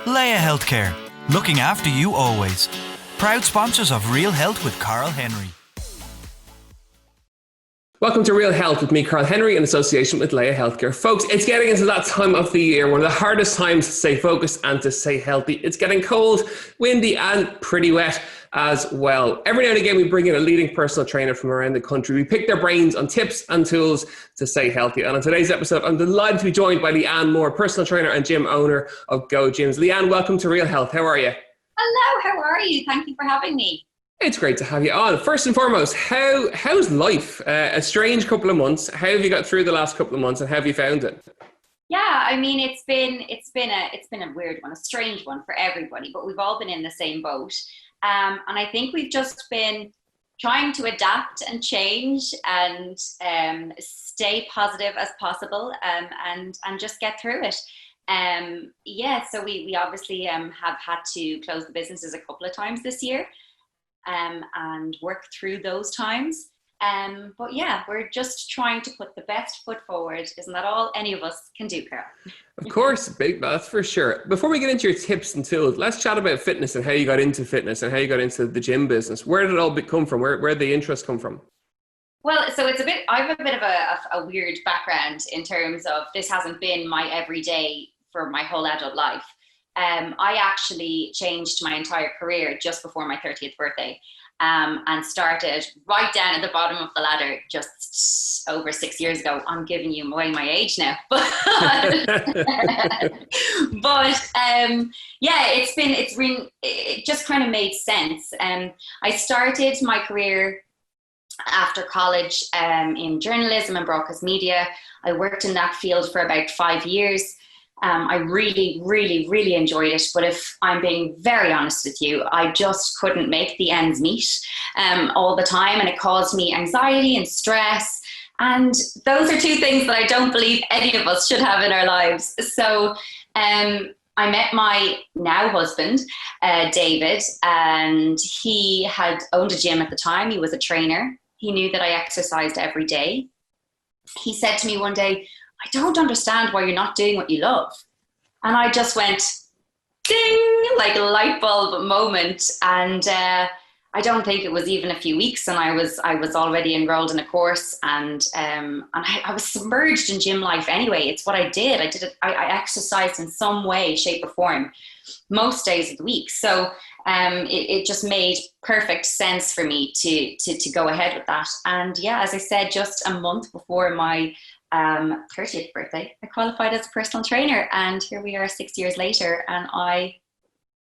Leia Healthcare, looking after you always. Proud sponsors of Real Health with Carl Henry. Welcome to Real Health with me, Carl Henry, in association with Leia Healthcare. Folks, it's getting into that time of the year, one of the hardest times to stay focused and to stay healthy. It's getting cold, windy, and pretty wet as well. Every now and again, we bring in a leading personal trainer from around the country. We pick their brains on tips and tools to stay healthy. And on today's episode, I'm delighted to be joined by Leeanne Moore, personal trainer and gym owner of Go Gyms. Leeanne, welcome to Real Health. How are you? Hello, how are you? Thank you for having me. It's great to have you on. First and foremost, how's life? A strange couple of months. How have you got through the last couple of months, and how have you found it? Yeah, I mean, it's been a weird one, a strange one for everybody, but we've all been in the same boat. And I think we've just been trying to adapt and change and stay positive as possible, and just get through it. So we obviously have had to close the businesses a couple of times this year. And work through those times. But yeah, we're just trying to put the best foot forward. Isn't that all any of us can do, Carol? Of course, that's for sure. Before we get into your tips and tools, let's chat about fitness and how you got into fitness and how you got into the gym business. Where did it all come from? Where did the interest come from? Well, so I have a bit of a weird background in terms of this hasn't been my everyday for my whole adult life. I actually changed my entire career just before my 30th birthday, and started right down at the bottom of the ladder just over 6 years ago. I'm giving you away my age now, but it just kind of made sense. I started my career after college in journalism and broadcast media. I worked in that field for about 5 years. I really, really, really enjoyed it. But if I'm being very honest with you, I just couldn't make the ends meet all the time. And it caused me anxiety and stress. And those are two things that I don't believe any of us should have in our lives. So I met my now husband, David, and he had owned a gym at the time. He was a trainer. He knew that I exercised every day. He said to me one day, "I don't understand why you're not doing what you love." And I just went, ding, like a light bulb moment. And I don't think it was even a few weeks, and I was already enrolled in a course, and I was submerged in gym life anyway. It's what I did. I exercised in some way, shape or form most days of the week. So it just made perfect sense for me to go ahead with that. And yeah, as I said, just a month before my 30th birthday, I qualified as a personal trainer, and here we are 6 years later, and I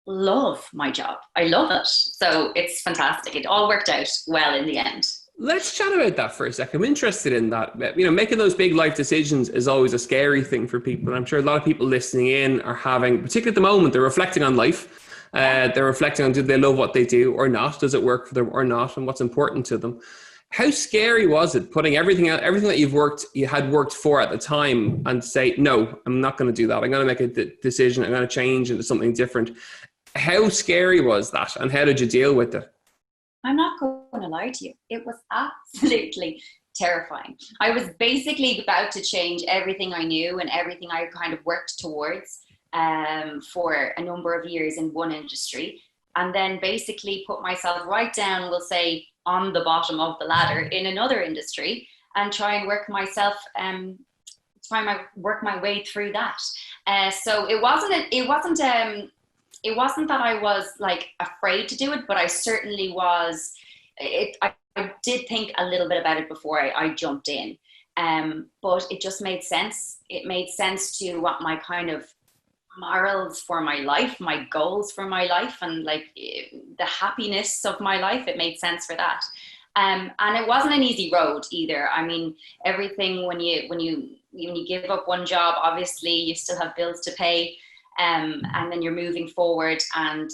love my job. I love it. So it's fantastic. It all worked out well in the end. Let's chat about that for a second. I'm interested in that. You know, making those big life decisions is always a scary thing for people. And I'm sure a lot of people listening in are having, particularly at the moment, they're reflecting on life. They're reflecting on, do they love what they do or not? Does it work for them or not? And what's important to them? How scary was it putting everything out, everything that you had worked for at the time, and say, no, I'm not going to do that. I'm going to make a decision. I'm going to change into something different. How scary was that, and how did you deal with it? I'm not going to lie to you. It was absolutely terrifying. I was basically about to change everything I knew and everything I kind of worked towards for a number of years in one industry, and then basically put myself right down, we'll say, on the bottom of the ladder in another industry, and try and work myself, work my way through that. So it wasn't that I was like afraid to do it, but I certainly was. I did think a little bit about it before I jumped in, but it just made sense. It made sense to what my kind of morals for my life, my goals for my life, and like the happiness of my life. It made sense for that. And it wasn't an easy road either. I mean, everything when you give up one job, obviously you still have bills to pay, and then you're moving forward, and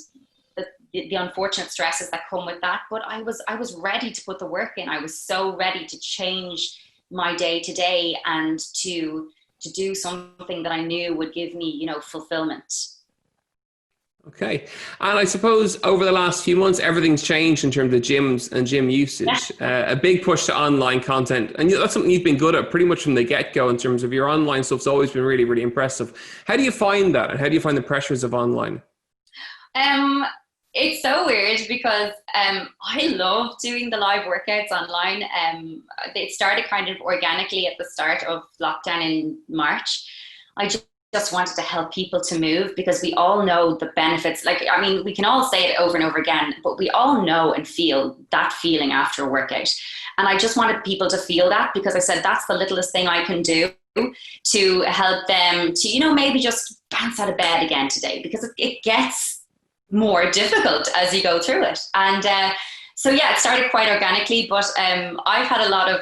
the unfortunate stresses that come with that. But I was ready to put the work in. I was so ready to change my day to day and to do something that I knew would give me, fulfillment. Okay. And I suppose over the last few months, everything's changed in terms of gyms and gym usage. A big push to online content. And that's something you've been good at pretty much from the get-go in terms of your online stuff's always been really, really impressive. How do you find that? And how do you find the pressures of online? It's so weird because I love doing the live workouts online. It started kind of organically at the start of lockdown in March. I just wanted to help people to move because we all know the benefits. Like, I mean, we can all say it over and over again, but we all know and feel that feeling after a workout. And I just wanted people to feel that because I said, that's the littlest thing I can do to help them to, maybe just bounce out of bed again today, because it gets more difficult as you go through it. And so, yeah, it started quite organically, but I've had a lot of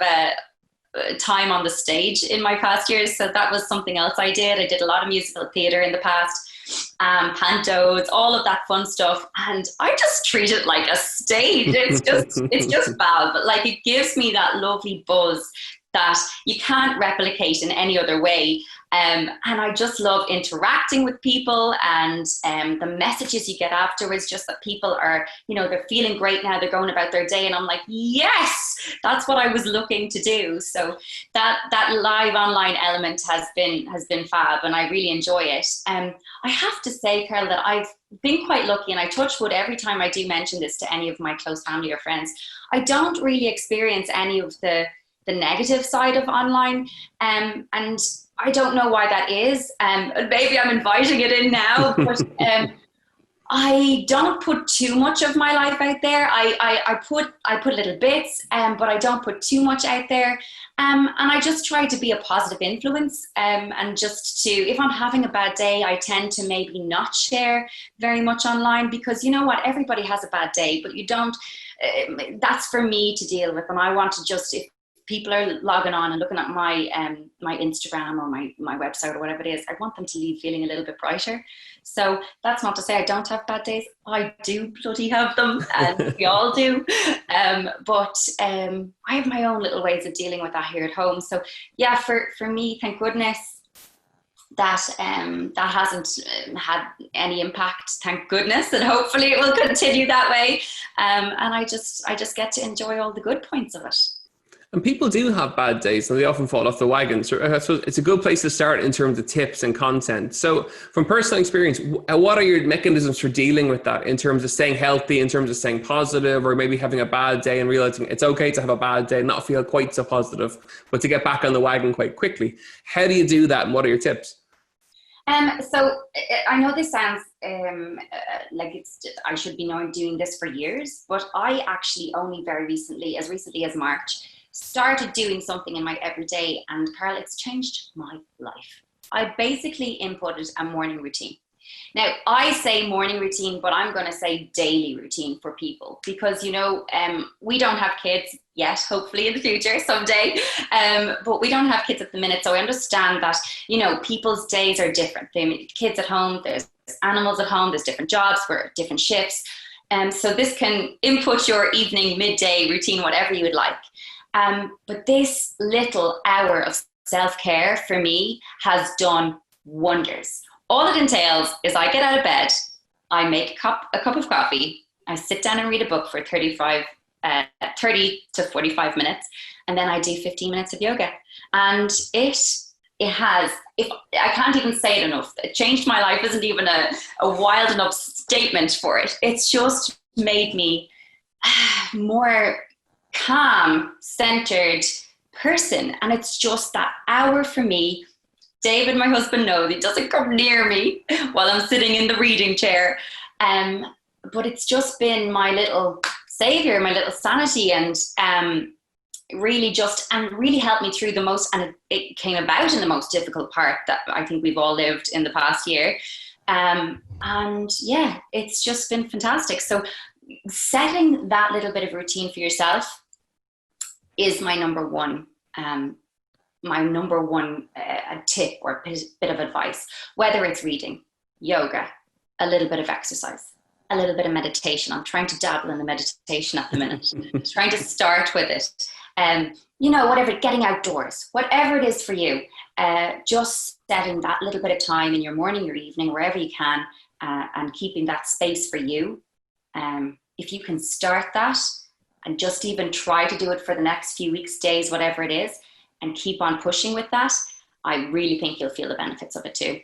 time on the stage in my past years. So that was something else I did. I did a lot of musical theatre in the past, pantos, all of that fun stuff. And I just treat it like a stage. It's just fab. But like, it gives me that lovely buzz that you can't replicate in any other way. And I just love interacting with people, and the messages you get afterwards, just that people are, they're feeling great now, they're going about their day. And I'm like, yes, that's what I was looking to do. So that live online element has been fab, and I really enjoy it. I have to say, Carol, that I've been quite lucky, and I touch wood every time I do mention this to any of my close family or friends. I don't really experience any of the negative side of online. And I don't know why that is. Maybe I'm inviting it in now, but I don't put too much of my life out there. I put little bits, but I don't put too much out there. And I just try to be a positive influence. And just if I'm having a bad day, I tend to maybe not share very much online, because you know what, everybody has a bad day, but you don't. That's for me to deal with, and I want to just, if people are logging on and looking at my my Instagram or my website or whatever it is, I want them to leave feeling a little bit brighter. So that's not to say I don't have bad days. I do bloody have them, and we all do. But I have my own little ways of dealing with that here at home. So yeah, for me, thank goodness that that hasn't had any impact. Thank goodness, and hopefully it will continue that way. And I just get to enjoy all the good points of it. And people do have bad days, and they often fall off the wagon. So it's a good place to start in terms of tips and content. So from personal experience, what are your mechanisms for dealing with that in terms of staying healthy, in terms of staying positive, or maybe having a bad day and realizing it's okay to have a bad day and not feel quite so positive, but to get back on the wagon quite quickly? How do you do that, and what are your tips? So I know this sounds like I should be doing this for years, but I actually only very recently, as March, started doing something in my everyday, and Carl, it's changed my life. I basically inputted a morning routine. Now, I say morning routine, but I'm going to say daily routine for people, because, we don't have kids yet, hopefully in the future, someday, but we don't have kids at the minute. So I understand that, people's days are different. They have kids at home, there's animals at home, there's different jobs, for different shifts. So this can input your evening, midday routine, whatever you would like. But this little hour of self-care for me has done wonders. All it entails is I get out of bed, I make a cup of coffee, I sit down and read a book for 30 to 45 minutes, and then I do 15 minutes of yoga. And it has, if I can't even say it enough, it changed my life isn't even a wild enough statement for it. It's just made me more calm, centered person. And it's just that hour for me. David, my husband, knows he doesn't come near me while I'm sitting in the reading chair. But it's just been my little savior, my little sanity, and really helped me through the most, and it came about in the most difficult part that I think we've all lived in the past year. And yeah, it's just been fantastic. So setting that little bit of routine for yourself is my number one tip or bit of advice, whether it's reading, yoga, a little bit of exercise, a little bit of meditation. I'm trying to dabble in the meditation at the minute, trying to start with it. Whatever, getting outdoors, whatever it is for you, just setting that little bit of time in your morning, your evening, wherever you can, and keeping that space for you. If you can start that and just even try to do it for the next few weeks, days, whatever it is, and keep on pushing with that, I really think you'll feel the benefits of it too.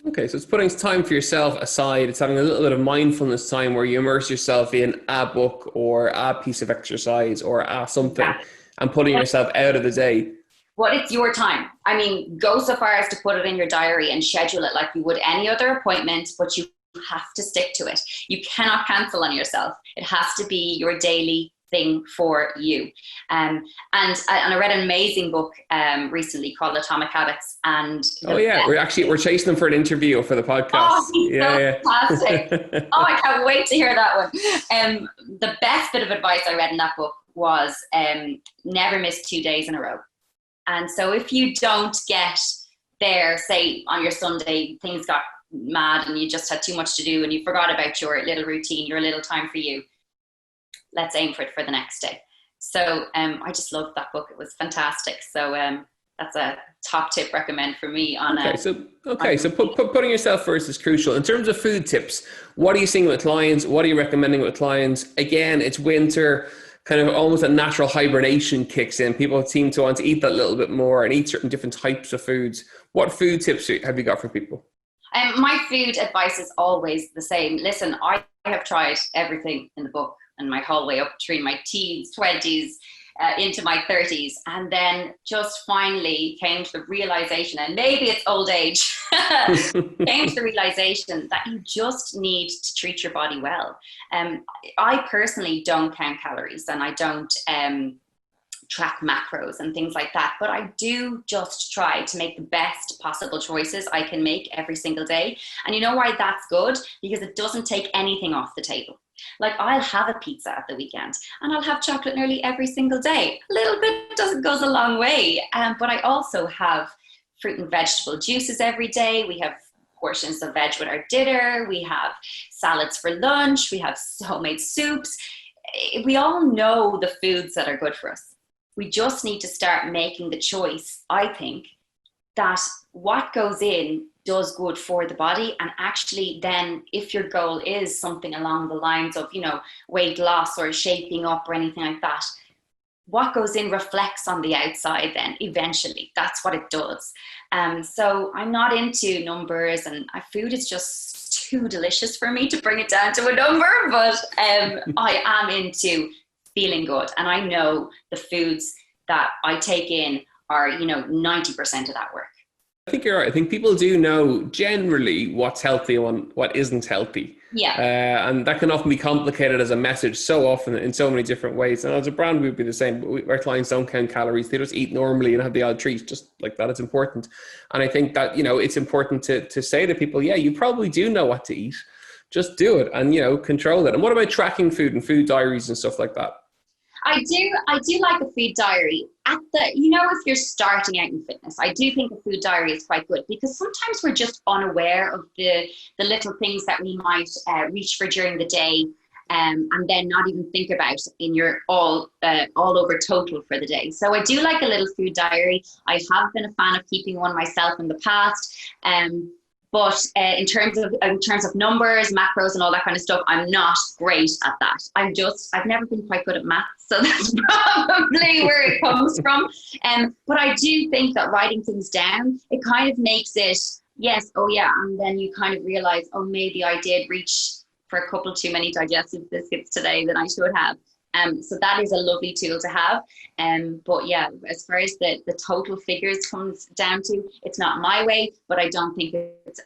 Okay, so it's putting time for yourself aside. It's having a little bit of mindfulness time where you immerse yourself in a book or a piece of exercise or something, and putting yourself out of the day. Well, it's your time. I mean, go so far as to put it in your diary and schedule it like you would any other appointment, but you have to stick to it. You cannot cancel on yourself. It has to be your daily thing for you. And I read an amazing book recently called Atomic Habits. And we're chasing them for an interview for the podcast. Oh, he's so fantastic. Oh, I can't wait to hear that one. The best bit of advice I read in that book was never miss 2 days in a row. And so if you don't get there, say on your Sunday, things got mad and you just had too much to do and you forgot about your little routine, your little time for you, let's aim for it for the next day. So I just loved that book. It was fantastic. So that's a top tip recommend for me on putting yourself first is crucial. In terms of food tips, what are you seeing with clients? What are you recommending with clients? Again, it's winter, kind of almost a natural hibernation kicks in. People seem to want to eat that little bit more and eat certain different types of foods. What food tips have you got for people? My food advice is always the same. Listen, I have tried everything in the book and my whole way up through my teens, 20s, into my 30s, and then just finally came to the realization, and maybe it's old age, came to the realization that you just need to treat your body well. I personally don't count calories and I don't track macros and things like that, but I do just try to make the best possible choices I can make every single day. And you know why that's good? Because it doesn't take anything off the table. Like, I'll have a pizza at the weekend and I'll have chocolate nearly every single day. A little bit goes a long way. But I also have fruit and vegetable juices every day. We have portions of veg with our dinner. We have salads for lunch. We have homemade soups. We all know the foods that are good for us. We just need to start making the choice, I think, that what goes in does good for the body. And actually then if your goal is something along the lines of, weight loss or shaping up or anything like that, what goes in reflects on the outside then eventually. That's what it does. So I'm not into numbers, and food is just too delicious for me to bring it down to a number, but I am into feeling good. And I know the foods that I take in are, 90% of that work. I think you're right. I think people do know generally what's healthy and what isn't healthy. Yeah. And that can often be complicated as a message so often in so many different ways. And as a brand, we'd be the same. Our clients don't count calories. They just eat normally and have the odd treat, just like that. It's important. And I think that, it's important to say to people, yeah, you probably do know what to eat. Just do it and, control it. And what about tracking food and food diaries and stuff like that? I do like a food diary if you're starting out in fitness. I do think a food diary is quite good, because sometimes we're just unaware of the little things that we might reach for during the day, and then not even think about in your all over total for the day. So I do like a little food diary. I have been a fan of keeping one myself in the past. But in terms of numbers, macros, and all that kind of stuff, I'm not great at that. I've never been quite good at maths, so that's probably where it comes from. But I do think that writing things down, it kind of makes it, yes, oh yeah, and then you kind of realize, oh, maybe I did reach for a couple too many digestive biscuits today than I should have. So that is a lovely tool to have. But yeah, as far as the total figures comes down to, it's not my way, but I don't think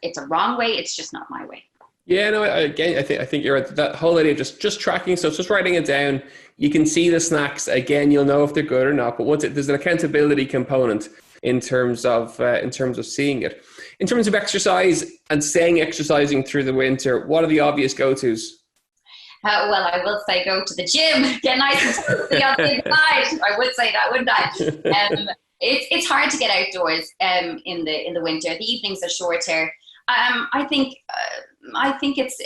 it's a wrong way. It's just not my way. Yeah, no, again, I think you're right. That whole idea of just tracking, so it's just writing it down. You can see the snacks. Again, you'll know if they're good or not. But there's an accountability component in terms of seeing it. In terms of exercise and staying exercising through the winter, what are the obvious go-tos? Well, I will say go to the gym, get nice and toasty on the inside. I would say that, wouldn't I? It's hard to get outdoors in the winter. The evenings are shorter. I think it's.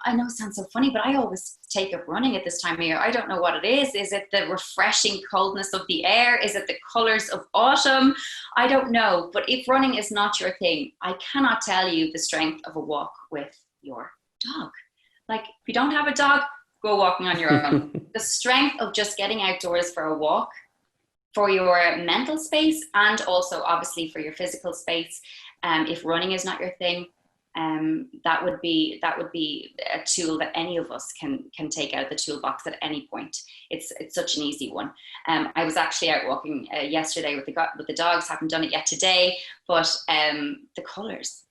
I know it sounds so funny, but I always take up running at this time of year. I don't know what it is. Is it the refreshing coldness of the air? Is it the colors of autumn? I don't know. But if running is not your thing, I cannot tell you the strength of a walk with your dog. Like, if you don't have a dog, go walking on your own. The strength of just getting outdoors for a walk, for your mental space, and also obviously for your physical space. If running is not your thing, that would be a tool that any of us can take out of the toolbox at any point. It's such an easy one. I was actually out walking yesterday with the dogs. Haven't done it yet today, but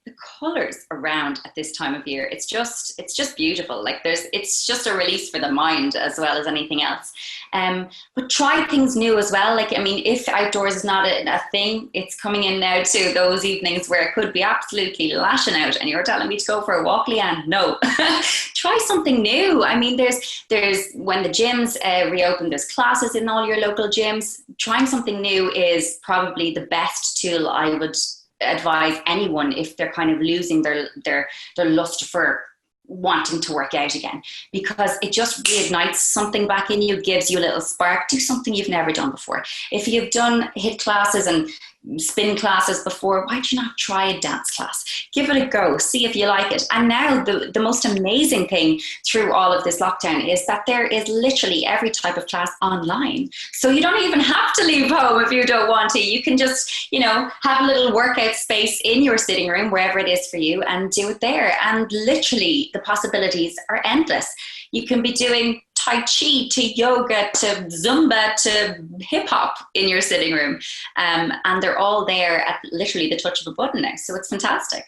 the colors around at this time of year, it's just beautiful. Like, it's just a release for the mind as well as anything else. But try things new as well. Like, I mean, if outdoors is not a thing, it's coming in now to those evenings where it could be absolutely lashing out and you're telling me to go for a walk, Leeanne. No. Try something new. I mean, there's when the gyms reopen, there's classes in all your local gyms. Trying something new is probably the best tool I would advise anyone if they're kind of losing their lust for wanting to work out again, because it just reignites something back in you, gives you a little spark. Do something you've never done before. If you've done HIIT classes and spin classes before, why do you not try a dance class? Give it a go, see if you like it. And now the most amazing thing through all of this lockdown is that there is literally every type of class online. So you don't even have to leave home if you don't want to. You can just, have a little workout space in your sitting room, wherever it is for you, and do it there. And literally the possibilities are endless. You can be doing Tai Chi to yoga to Zumba to hip hop in your sitting room. And they're all there at literally the touch of a button now. So it's fantastic.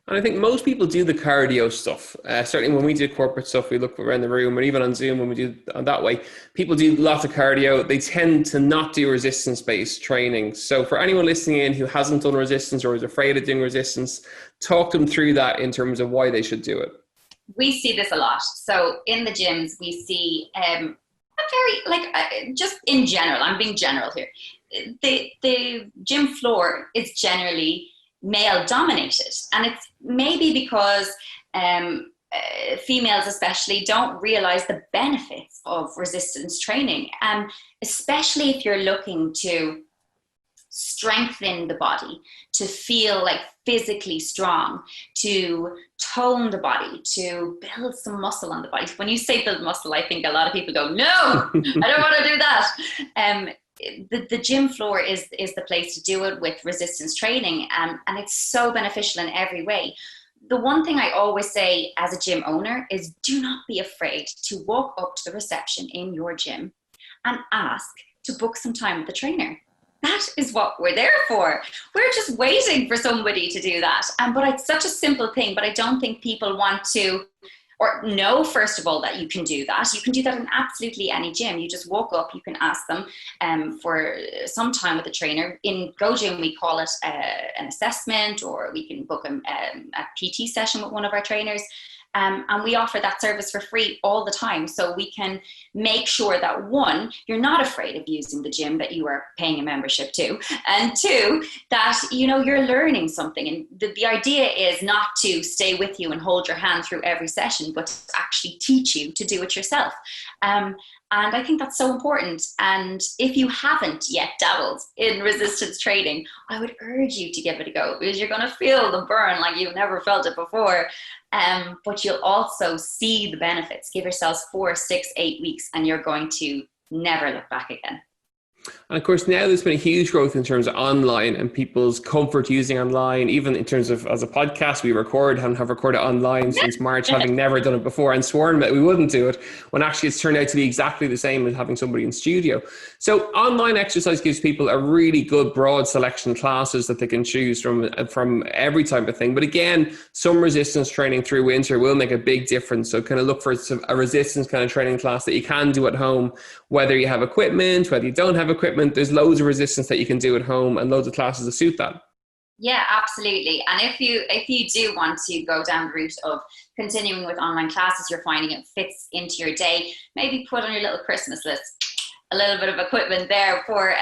And I think most people do the cardio stuff. Certainly when we do corporate stuff, we look around the room, or even on Zoom when we do that way, people do lots of cardio. They tend to not do resistance-based training. So for anyone listening in who hasn't done resistance or is afraid of doing resistance, talk them through that in terms of why they should do it. We see this a lot. So in the gyms, we see just in general, I'm being general here. The gym floor is generally male dominated, and it's maybe because females especially don't realize the benefits of resistance training, and especially if you're looking to strengthen the body, to feel like physically strong, to tone the body, to build some muscle on the body. When you say build muscle, I think a lot of people go, no, I don't want to do that. The gym floor is the place to do it with resistance training, and it's so beneficial in every way. The one thing I always say as a gym owner is, do not be afraid to walk up to the reception in your gym and ask to book some time with the trainer. That is what we're there for. We're just waiting for somebody to do that. But it's such a simple thing, but I don't think people want to or know, first of all, that you can do that. You can do that in absolutely any gym. You just walk up, you can ask them for some time with a trainer. In Go Gym, we call it an assessment, or we can book a PT session with one of our trainers. And we offer that service for free all the time. So we can make sure that, one, you're not afraid of using the gym that you are paying a membership to. And two, that, you're learning something. And the idea is not to stay with you and hold your hand through every session, but to actually teach you to do it yourself. And I think that's so important. And if you haven't yet dabbled in resistance training, I would urge you to give it a go, because you're going to feel the burn like you've never felt it before. But you'll also see the benefits. Give yourselves 4, 6, 8 weeks, and you're going to never look back again. And of course, now there's been a huge growth in terms of online and people's comfort using online, even in terms of, as a podcast, we record and have recorded online since March, having never done it before and sworn that we wouldn't do it, when actually it's turned out to be exactly the same as having somebody in studio. So online exercise gives people a really good broad selection of classes that they can choose from every type of thing. But again, some resistance training through winter will make a big difference. So kind of look for a resistance kind of training class that you can do at home, whether you have equipment, whether you don't have equipment. There's loads of resistance that you can do at home and loads of classes that suit that. Yeah, absolutely. And if you do want to go down the route of continuing with online classes, you're finding it fits into your day, maybe put on your little Christmas list a little bit of equipment there for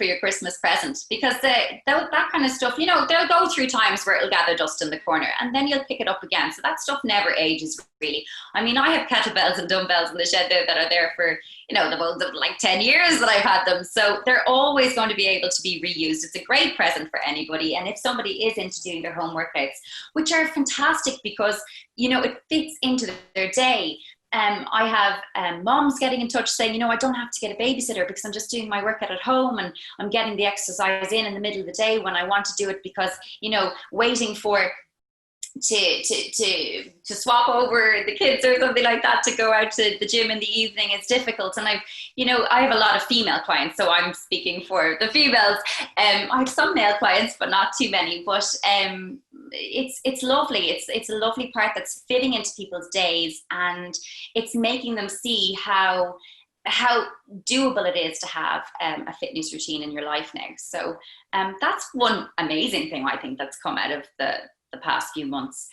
your Christmas present, because that kind of stuff, they'll go through times where it'll gather dust in the corner and then you'll pick it up again. So that stuff never ages, really. I mean, I have kettlebells and dumbbells in the shed there that are there for, the like 10 years that I've had them. So they're always going to be able to be reused. It's a great present for anybody. And if somebody is into doing their home workouts, which are fantastic because, it fits into their day. I have moms getting in touch saying, I don't have to get a babysitter because I'm just doing my workout at home and I'm getting the exercise in the middle of the day when I want to do it, because, waiting for to swap over the kids or something like that to go out to the gym in the evening is difficult. And I have a lot of female clients, so I'm speaking for the females. I have some male clients, but not too many. But it's lovely. It's a lovely part that's fitting into people's days, and it's making them see how doable it is to have a fitness routine in your life now. So that's one amazing thing I think that's come out of the past few months.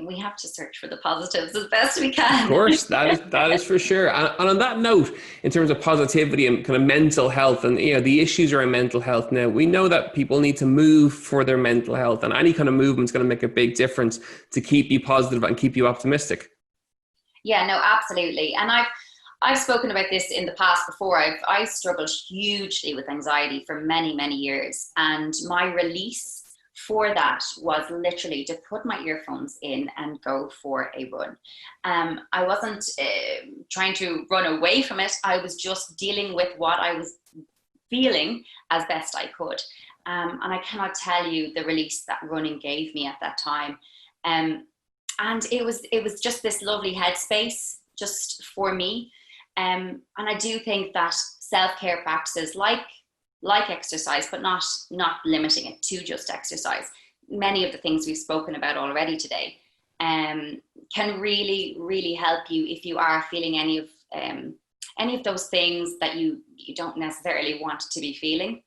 We have to search for the positives as best we can. Of course, that is for sure. And on that note, in terms of positivity and kind of mental health and the issues around mental health now, we know that people need to move for their mental health, and any kind of movement is going to make a big difference to keep you positive and keep you optimistic. Yeah, no, absolutely. And I've spoken about this in the past before. I struggled hugely with anxiety for many, many years, and my release for that was literally to put my earphones in and go for a run. I wasn't trying to run away from it. I was just dealing with what I was feeling as best I could. And I cannot tell you the release that running gave me at that time. And it was just this lovely headspace just for me. And I do think that self-care practices like exercise, but not limiting it to just exercise. Many of the things we've spoken about already today can really, really help you if you are feeling any of those things that you don't necessarily want to be feeling.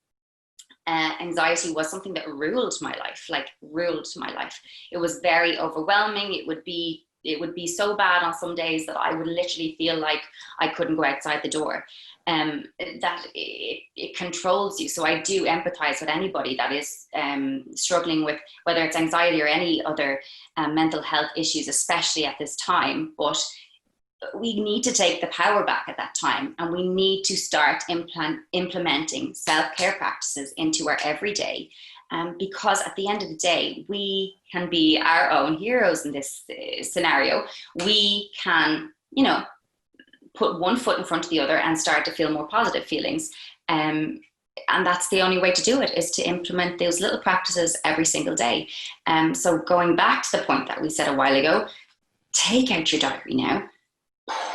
Anxiety was something that ruled my life. It was very overwhelming. It would be so bad on some days that I would literally feel like I couldn't go outside the door. That it controls you. So I do empathize with anybody that is struggling with whether it's anxiety or any other mental health issues, especially at this time. But we need to take the power back at that time, and we need to start implementing self-care practices into our everyday. Because at the end of the day, we can be our own heroes in this scenario. We can, put one foot in front of the other and start to feel more positive feelings. And that's the only way to do it, is to implement those little practices every single day. So going back to the point that we said a while ago, take out your diary now.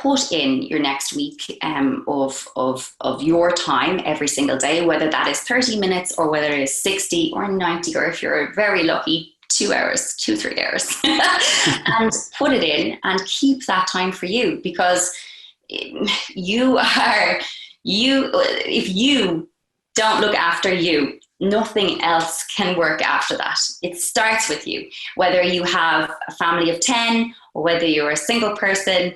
Put in your next week of your time every single day, whether that is 30 minutes or whether it is 60 or 90, or if you're very lucky, 3 hours, and put it in and keep that time for you, because if you don't look after you, nothing else can work after that. It starts with you, whether you have a family of 10 or whether you're a single person.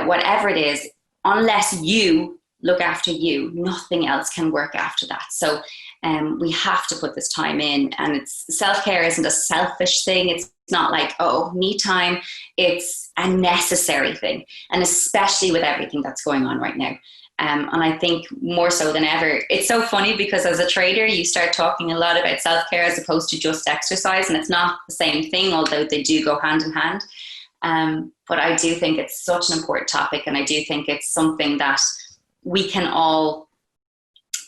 Whatever it is, unless you look after you, nothing else can work after that. So we have to put this time in, and self-care isn't a selfish thing. It's not like, oh, me time. It's a necessary thing, and especially with everything that's going on right now. And I think more so than ever, it's so funny because as a trader, you start talking a lot about self-care as opposed to just exercise, and it's not the same thing, although they do go hand in hand. But I do think it's such an important topic, and I do think it's something that we can all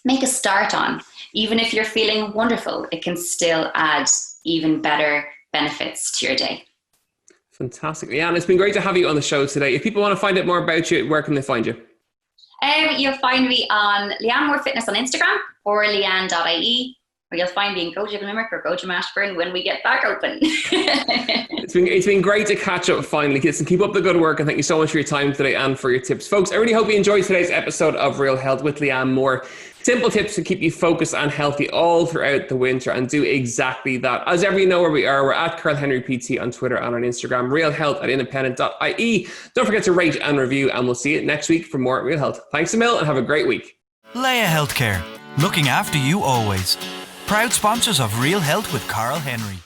make a start on. Even if you're feeling wonderful, it can still add even better benefits to your day. Fantastic. Leeanne, it's been great to have you on the show today. If people want to find out more about you, where can they find you? You'll find me on Leeanne Moore Fitness on Instagram, or leanne.ie. Or you'll find me in Goja Limerick or Goja Mashburn when we get back open. It's been great to catch up finally. Listen, keep up the good work, and thank you so much for your time today and for your tips. Folks, I really hope you enjoyed today's episode of Real Health with Leeanne Moore. Simple tips to keep you focused and healthy all throughout the winter, and do exactly that. As ever, you know where we are. We're at Carl Henry PT on Twitter and on Instagram, realhealth@independent.ie. Don't forget to rate and review, and we'll see you next week for more Real Health. Thanks a mil and have a great week. Leia Healthcare, looking after you always. Proud sponsors of Real Health with Carl Henry.